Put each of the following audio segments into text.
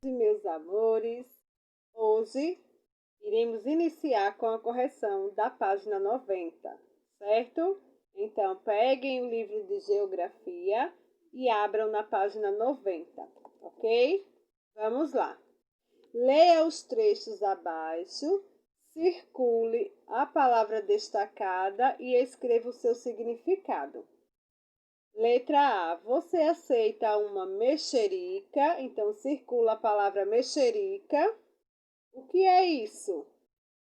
Meus amores, hoje iremos iniciar com a correção da página 90, certo? Então, peguem o livro de geografia e abram na página 90, ok? Vamos lá. Leia os trechos abaixo, circule a palavra destacada e escreva o seu significado. Letra A. Você aceita uma mexerica? Então, circula a palavra mexerica. O que é isso?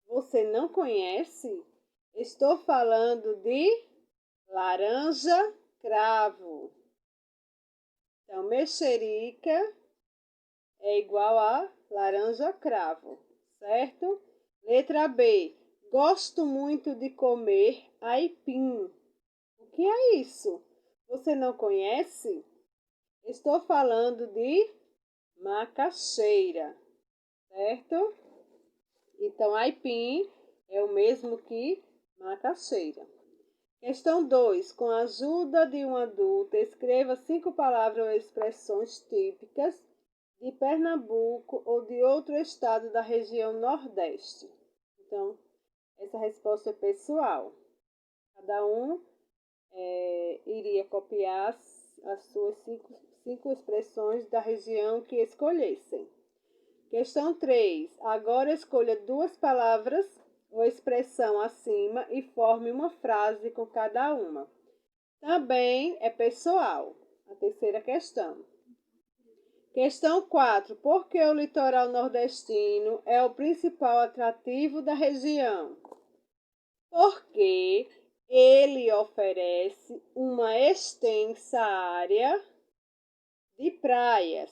Você não conhece? Estou falando de laranja cravo. Então, mexerica é igual a laranja cravo, certo? Letra B. Gosto muito de comer aipim. O que é isso? Você não conhece? Estou falando de macaxeira, certo? Então, aipim é o mesmo que macaxeira. Questão 2. Com a ajuda de um adulto, escreva 5 palavras ou expressões típicas de Pernambuco ou de outro estado da região Nordeste. Então, essa resposta é pessoal. Cada um iria copiar as suas cinco expressões da região que escolhessem. Questão 3. Agora escolha 2 palavras ou expressão acima e forme uma frase com cada uma. Também é pessoal. A terceira questão. Questão 4. Por que o litoral nordestino é o principal atrativo da região? Porque ele oferece uma extensa área de praias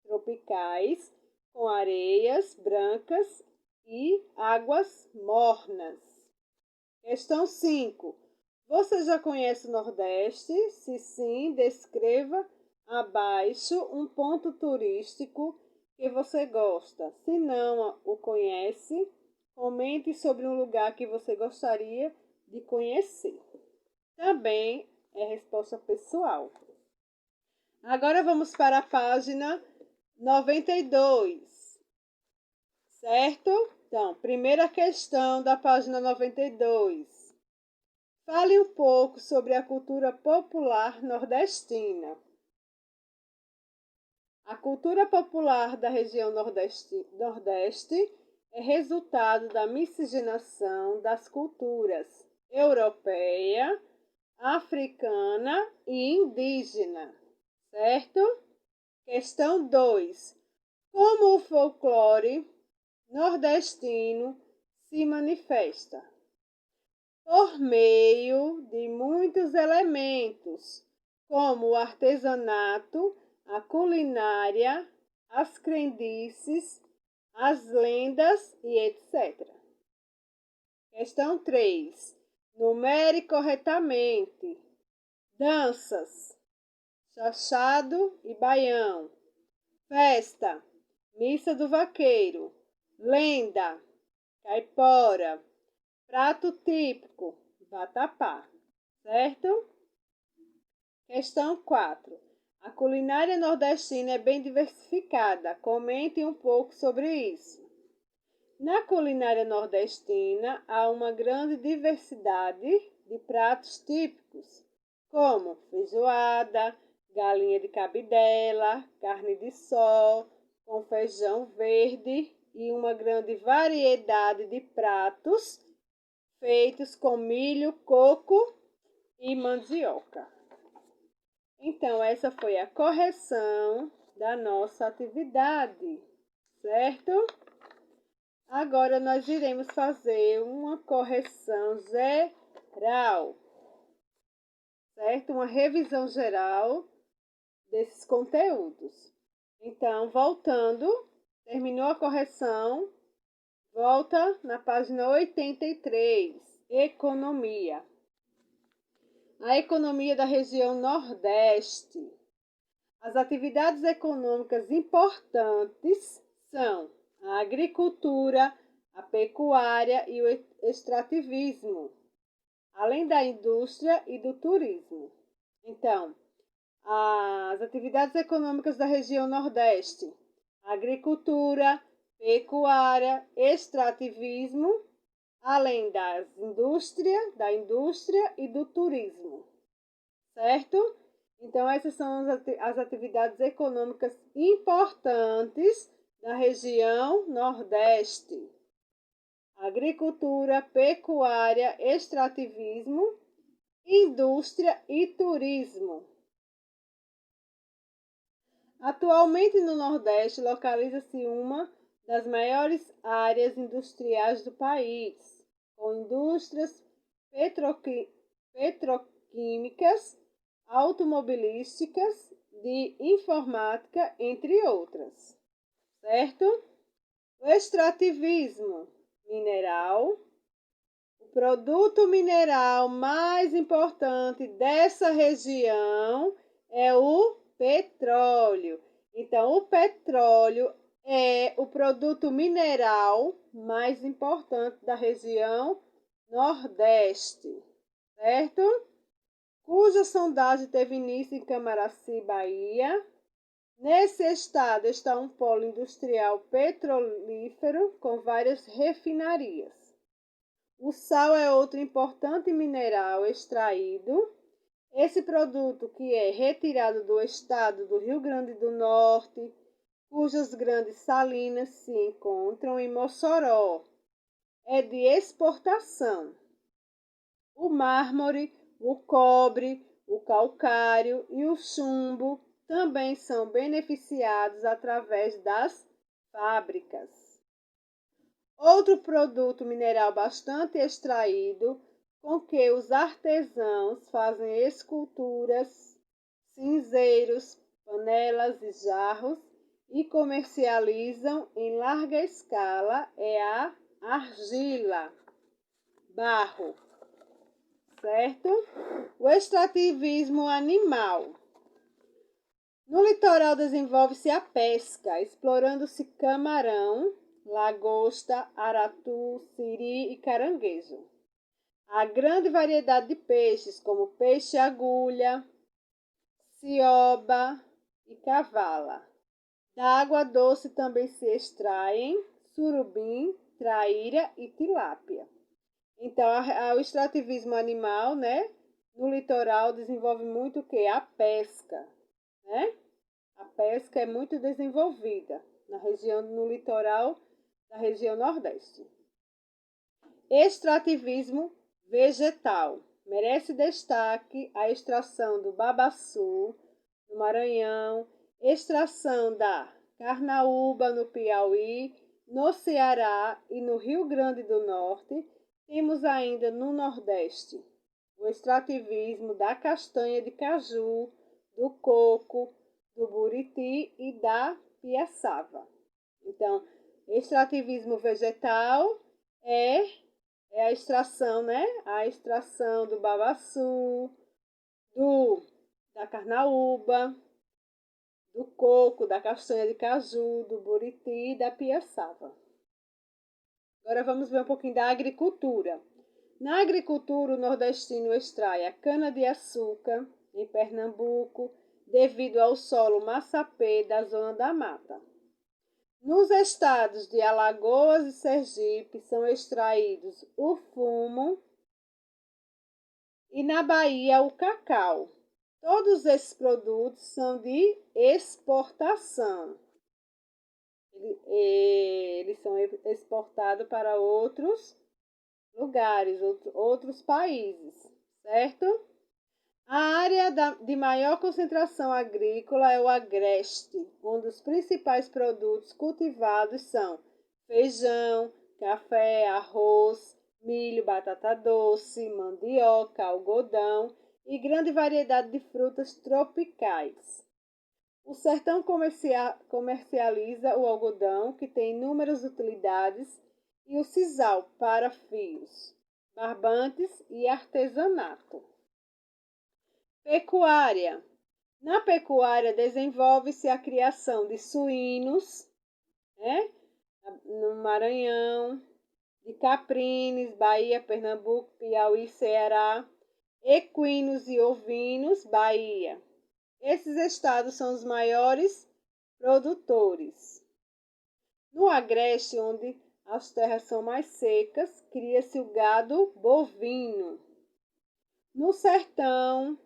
tropicais com areias brancas e águas mornas. Questão 5. Você já conhece o Nordeste? Se sim, descreva abaixo um ponto turístico que você gosta. Se não o conhece, comente sobre um lugar que você gostaria de conhecer. Também é resposta pessoal. Agora vamos para a página 92, certo? Então, primeira questão da página 92. Fale um pouco sobre a cultura popular nordestina. A cultura popular da região Nordeste é resultado da miscigenação das culturas europeia, africana e indígena, certo? Questão 2. Como o folclore nordestino se manifesta? Por meio de muitos elementos, como o artesanato, a culinária, as crendices, as lendas e etc. Questão 3. Numere corretamente. Danças, chachado e baião. Festa, missa do vaqueiro. Lenda, caipora. Prato típico, vatapá, certo? Questão 4. A culinária nordestina é bem diversificada. Comente um pouco sobre isso. Na culinária nordestina há uma grande diversidade de pratos típicos, como feijoada, galinha de cabidela, carne de sol, com feijão verde e uma grande variedade de pratos feitos com milho, coco e mandioca. Então, essa foi a correção da nossa atividade, certo? Agora, nós iremos fazer uma correção geral, certo? Uma revisão geral desses conteúdos. Então, voltando, terminou a correção, volta na página 83, Economia. A economia da região Nordeste. As atividades econômicas importantes são a agricultura, a pecuária e o extrativismo, além da indústria e do turismo. Então, as atividades econômicas da região Nordeste: agricultura, pecuária, extrativismo, além da indústria e do turismo, certo? Então, essas são as atividades econômicas importantes da região Nordeste: agricultura, pecuária, extrativismo, indústria e turismo. Atualmente no Nordeste localiza-se uma das maiores áreas industriais do país, com indústrias petroquímicas, automobilísticas, de informática, entre outras, certo? O extrativismo mineral. O produto mineral mais importante dessa região é o petróleo. Então, o petróleo é o produto mineral mais importante da região Nordeste, certo? Cuja sondagem teve início em Camaraci, Bahia. Nesse estado está um polo industrial petrolífero com várias refinarias. O sal é outro importante mineral extraído. Esse produto, que é retirado do estado do Rio Grande do Norte, cujas grandes salinas se encontram em Mossoró, é de exportação. O mármore, o cobre, o calcário e o chumbo também são beneficiados através das fábricas. Outro produto mineral bastante extraído, com que os artesãos fazem esculturas, cinzeiros, panelas e jarros e comercializam em larga escala, é a argila, barro, certo? O extrativismo animal. No litoral desenvolve-se a pesca, explorando-se camarão, lagosta, aratu, siri e caranguejo. Há grande variedade de peixes, como peixe-agulha, cioba e cavala. Da água doce também se extraem surubim, traíra e tilápia. Então, o extrativismo animal, né, no litoral desenvolve muito o quê? A pesca, né? A pesca é muito desenvolvida no litoral da região Nordeste. Extrativismo vegetal. Merece destaque a extração do babaçu, no Maranhão, extração da carnaúba, no Piauí, no Ceará e no Rio Grande do Norte. Temos ainda no Nordeste o extrativismo da castanha de caju, do coco, do buriti e da piaçava. Então, extrativismo vegetal é a extração, né? A extração do babaçu, da carnaúba, do coco, da castanha de caju, do buriti e da piaçava. Agora vamos ver um pouquinho da agricultura. Na agricultura, o nordestino extrai a cana-de-açúcar em Pernambuco, devido ao solo massapê da zona da mata. Nos estados de Alagoas e Sergipe são extraídos o fumo e na Bahia o cacau. Todos esses produtos são de exportação. Eles são exportados para outros lugares, outros países, certo? A área de maior concentração agrícola é o agreste, onde os principais produtos cultivados são feijão, café, arroz, milho, batata doce, mandioca, algodão e grande variedade de frutas tropicais. O sertão comercializa o algodão, que tem inúmeras utilidades, e o sisal para fios, barbantes e artesanato. Pecuária. Na pecuária desenvolve-se a criação de suínos, né? No Maranhão, de caprinos, Bahia, Pernambuco, Piauí, Ceará, equinos e ovinos, Bahia. Esses estados são os maiores produtores. No agreste, onde as terras são mais secas, cria-se o gado bovino. No sertão,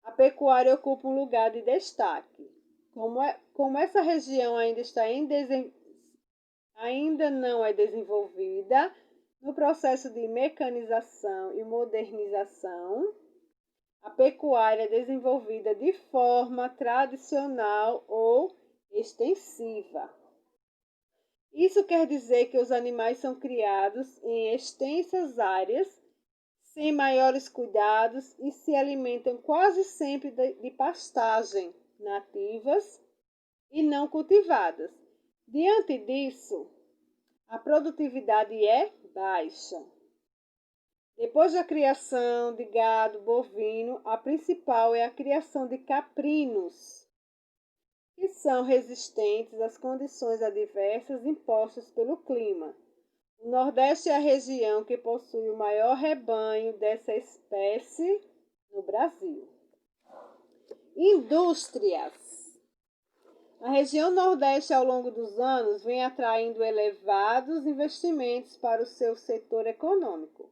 a pecuária ocupa um lugar de destaque. Como essa região ainda não é desenvolvida no processo de mecanização e modernização, a pecuária é desenvolvida de forma tradicional ou extensiva. Isso quer dizer que os animais são criados em extensas áreas, sem maiores cuidados e se alimentam quase sempre de pastagem nativas e não cultivadas. Diante disso, a produtividade é baixa. Depois da criação de gado bovino, a principal é a criação de caprinos, que são resistentes às condições adversas impostas pelo clima. O Nordeste é a região que possui o maior rebanho dessa espécie no Brasil. Indústrias. A região Nordeste, ao longo dos anos, vem atraindo elevados investimentos para o seu setor econômico.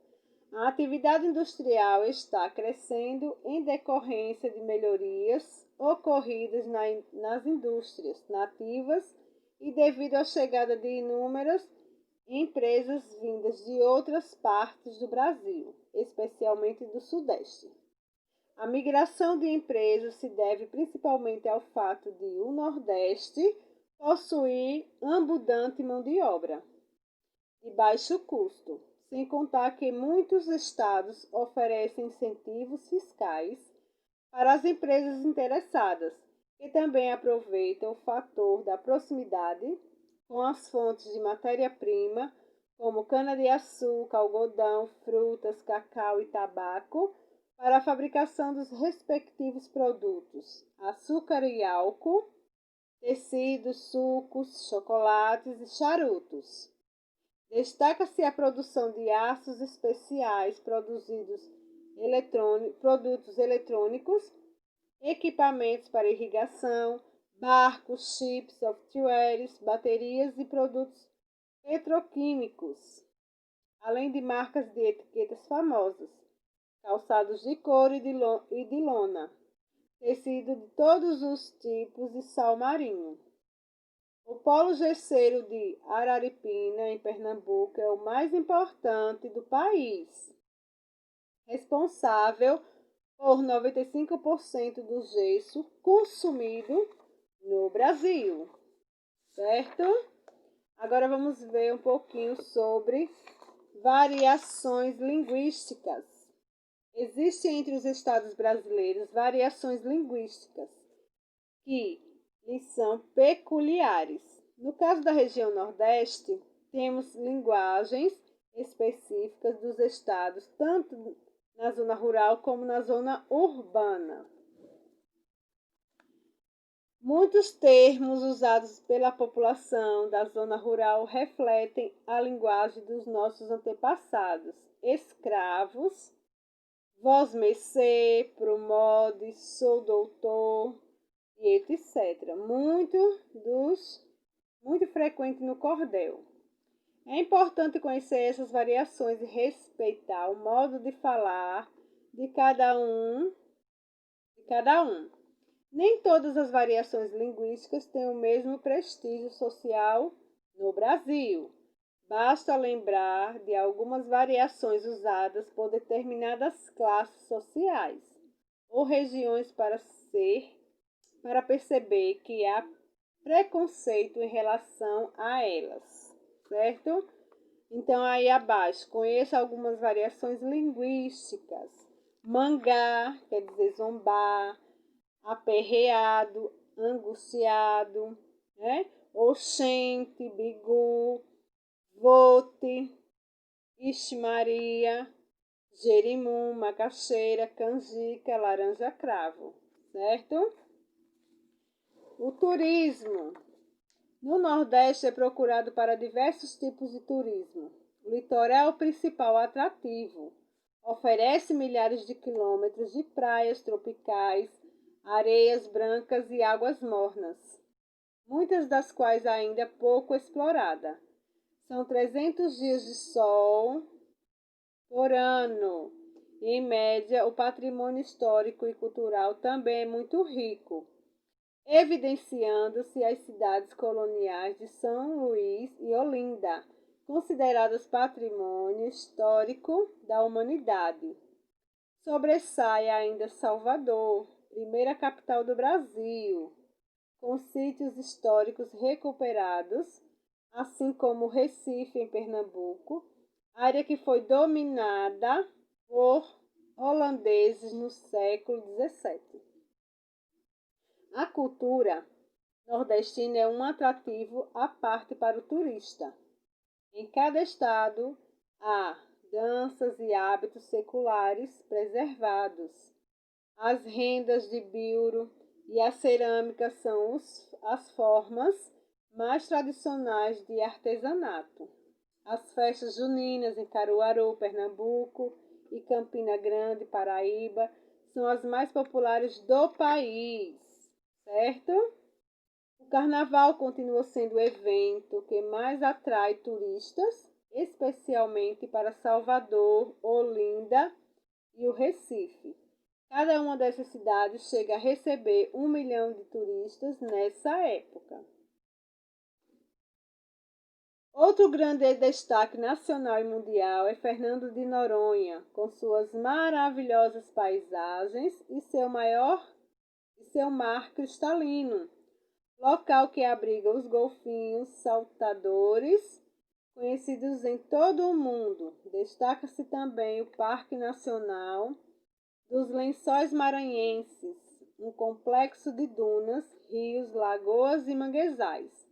A atividade industrial está crescendo em decorrência de melhorias ocorridas nas indústrias nativas e devido à chegada de inúmeras empresas vindas de outras partes do Brasil, especialmente do Sudeste. A migração de empresas se deve principalmente ao fato de o Nordeste possuir abundante mão de obra de baixo custo, sem contar que muitos estados oferecem incentivos fiscais para as empresas interessadas, que também aproveitam o fator da proximidade com as fontes de matéria-prima, como cana-de-açúcar, algodão, frutas, cacau e tabaco, para a fabricação dos respectivos produtos, açúcar e álcool, tecidos, sucos, chocolates e charutos. Destaca-se a produção de aços especiais, produtos eletrônicos, equipamentos para irrigação, barcos, chips, softwares, baterias e produtos petroquímicos, além de marcas de etiquetas famosas, calçados de couro e de lona, tecido de todos os tipos e sal marinho. O polo gesseiro de Araripina, em Pernambuco, é o mais importante do país, responsável por 95% do gesso consumido no Brasil, certo? Agora vamos ver um pouquinho sobre variações linguísticas. Existem entre os estados brasileiros variações linguísticas que lhes são peculiares. No caso da região Nordeste, temos linguagens específicas dos estados, tanto na zona rural como na zona urbana. Muitos termos usados pela população da zona rural refletem a linguagem dos nossos antepassados, escravos, vosmecê, promode, sou doutor, e etc. Muito frequente no cordel. É importante conhecer essas variações e respeitar o modo de falar de cada um. Nem todas as variações linguísticas têm o mesmo prestígio social no Brasil. Basta lembrar de algumas variações usadas por determinadas classes sociais ou regiões para perceber que há preconceito em relação a elas, certo? Então, aí abaixo, conheça algumas variações linguísticas. Mangá, quer dizer zombar, aperreado, angustiado, né? Oxente, bigu, vote, ixi Maria, jerimum, macaxeira, canjica, laranja cravo, certo? O turismo. No Nordeste é procurado para diversos tipos de turismo. O litoral é o principal atrativo. Oferece milhares de quilômetros de praias tropicais, areias brancas e águas mornas. muitas das quais ainda pouco explorada. São 300 dias de sol por ano. Em média, o patrimônio histórico e cultural também é muito rico, evidenciando-se as cidades coloniais de São Luís e Olinda, consideradas patrimônio histórico da humanidade. Sobressai ainda Salvador, primeira capital do Brasil, com sítios históricos recuperados, assim como Recife, em Pernambuco, área que foi dominada por holandeses no século XVII. A cultura nordestina é um atrativo à parte para o turista. Em cada estado há danças e hábitos seculares preservados. As rendas de bilro e a cerâmica são as formas mais tradicionais de artesanato. As festas juninas em Caruaru, Pernambuco, e Campina Grande, Paraíba, são as mais populares do país, certo? O carnaval continua sendo o evento que mais atrai turistas, especialmente para Salvador, Olinda e o Recife. Cada uma dessas cidades chega a receber 1 milhão de turistas nessa época. Outro grande destaque nacional e mundial é Fernando de Noronha, com suas maravilhosas paisagens e seu mar cristalino, local que abriga os golfinhos saltadores, conhecidos em todo o mundo. Destaca-se também o Parque Nacional dos Lençóis Maranhenses, um complexo de dunas, rios, lagoas e manguezais.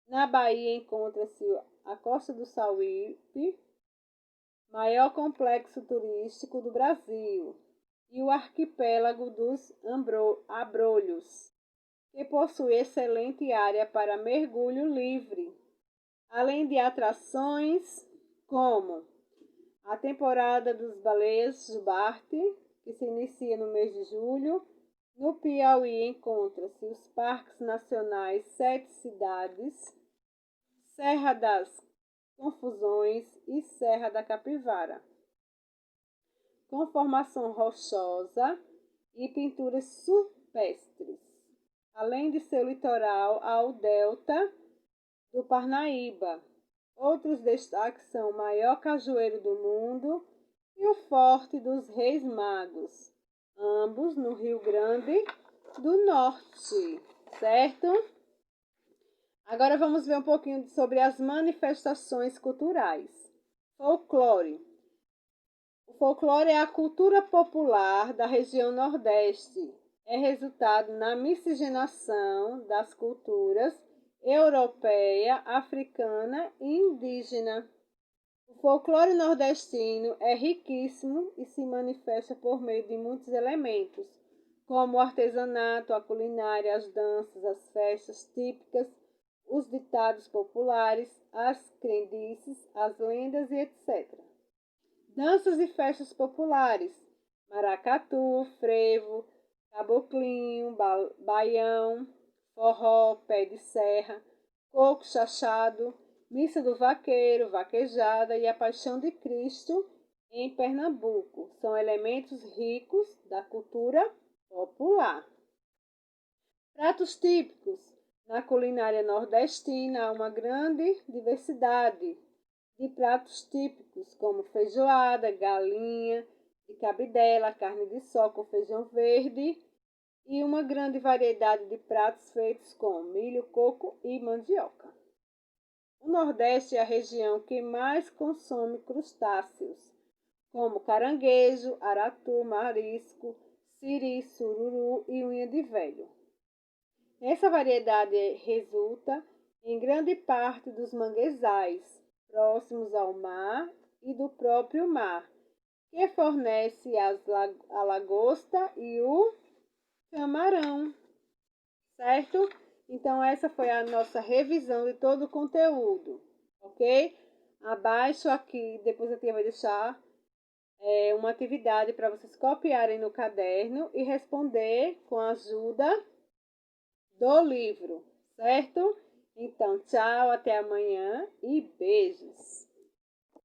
Na Bahia encontra-se a Costa do Sauípe, maior complexo turístico do Brasil, e o arquipélago dos Abrolhos, que possui excelente área para mergulho livre, além de atrações como a temporada dos baleias jubarte, que se inicia no mês de julho. No Piauí encontra-se os Parques Nacionais Sete Cidades, Serra das Confusões e Serra da Capivara, com formação rochosa e pinturas supestres. Além de seu litoral, há o delta do Parnaíba. Outros destaques são o maior cajueiro do mundo e o Forte dos Reis Magos, ambos no Rio Grande do Norte, certo? Agora vamos ver um pouquinho sobre as manifestações culturais. Folclore. O folclore é a cultura popular da região Nordeste. É resultado na miscigenação das culturas europeia, africana e indígena. O folclore nordestino é riquíssimo e se manifesta por meio de muitos elementos, como o artesanato, a culinária, as danças, as festas típicas, os ditados populares, as crendices, as lendas e etc. Danças e festas populares: maracatu, frevo, caboclinho, baião, forró, pé de serra, coco chachado, missa do vaqueiro, vaquejada e a Paixão de Cristo em Pernambuco. São elementos ricos da cultura popular. Pratos típicos. Na culinária nordestina há uma grande diversidade de pratos típicos, como feijoada, galinha de cabidela, carne de sol com feijão verde e uma grande variedade de pratos feitos com milho, coco e mandioca. O Nordeste é a região que mais consome crustáceos, como caranguejo, aratu, marisco, siri, sururu e unha de velho. Essa variedade resulta em grande parte dos manguezais próximos ao mar e do próprio mar, que fornece a lagosta e o camarão, certo? Então, essa foi a nossa revisão de todo o conteúdo, ok? Abaixo aqui, depois eu vou deixar uma atividade para vocês copiarem no caderno e responder com a ajuda do livro, certo? Então, tchau, até amanhã e beijos!